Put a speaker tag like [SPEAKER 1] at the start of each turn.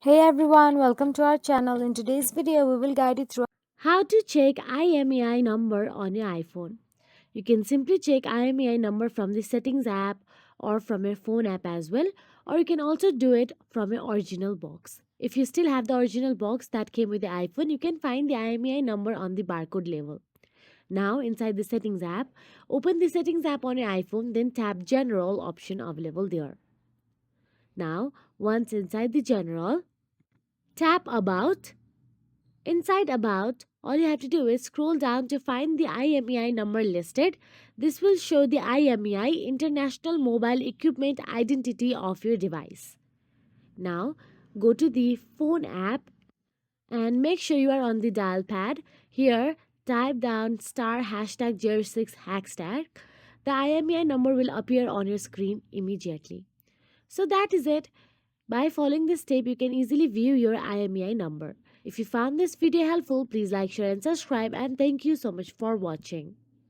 [SPEAKER 1] Hey everyone, welcome to our channel. In today's video, we will guide you through
[SPEAKER 2] How to check IMEI number on your iPhone. You can simply check IMEI number from the settings app or from your phone app as well, or you can also do it from your original box. If you still have the original box that came with the iPhone, you can find the IMEI number on the barcode level. Now, inside the settings app, open the settings app on your iPhone, then tap general option available there. Now, once inside the general, tap about. Inside About, all you have to do is scroll down to find the IMEI number listed. This will show the IMEI International Mobile Equipment Identity of your device. Now, go to the phone app and make sure you are on the dial pad. Here, type down star hashtag 06 hashtag. The IMEI number will appear on your screen immediately. So that is it. By following this step, you can easily view your IMEI number. If you found this video helpful, please like, share and subscribe, and thank you so much for watching.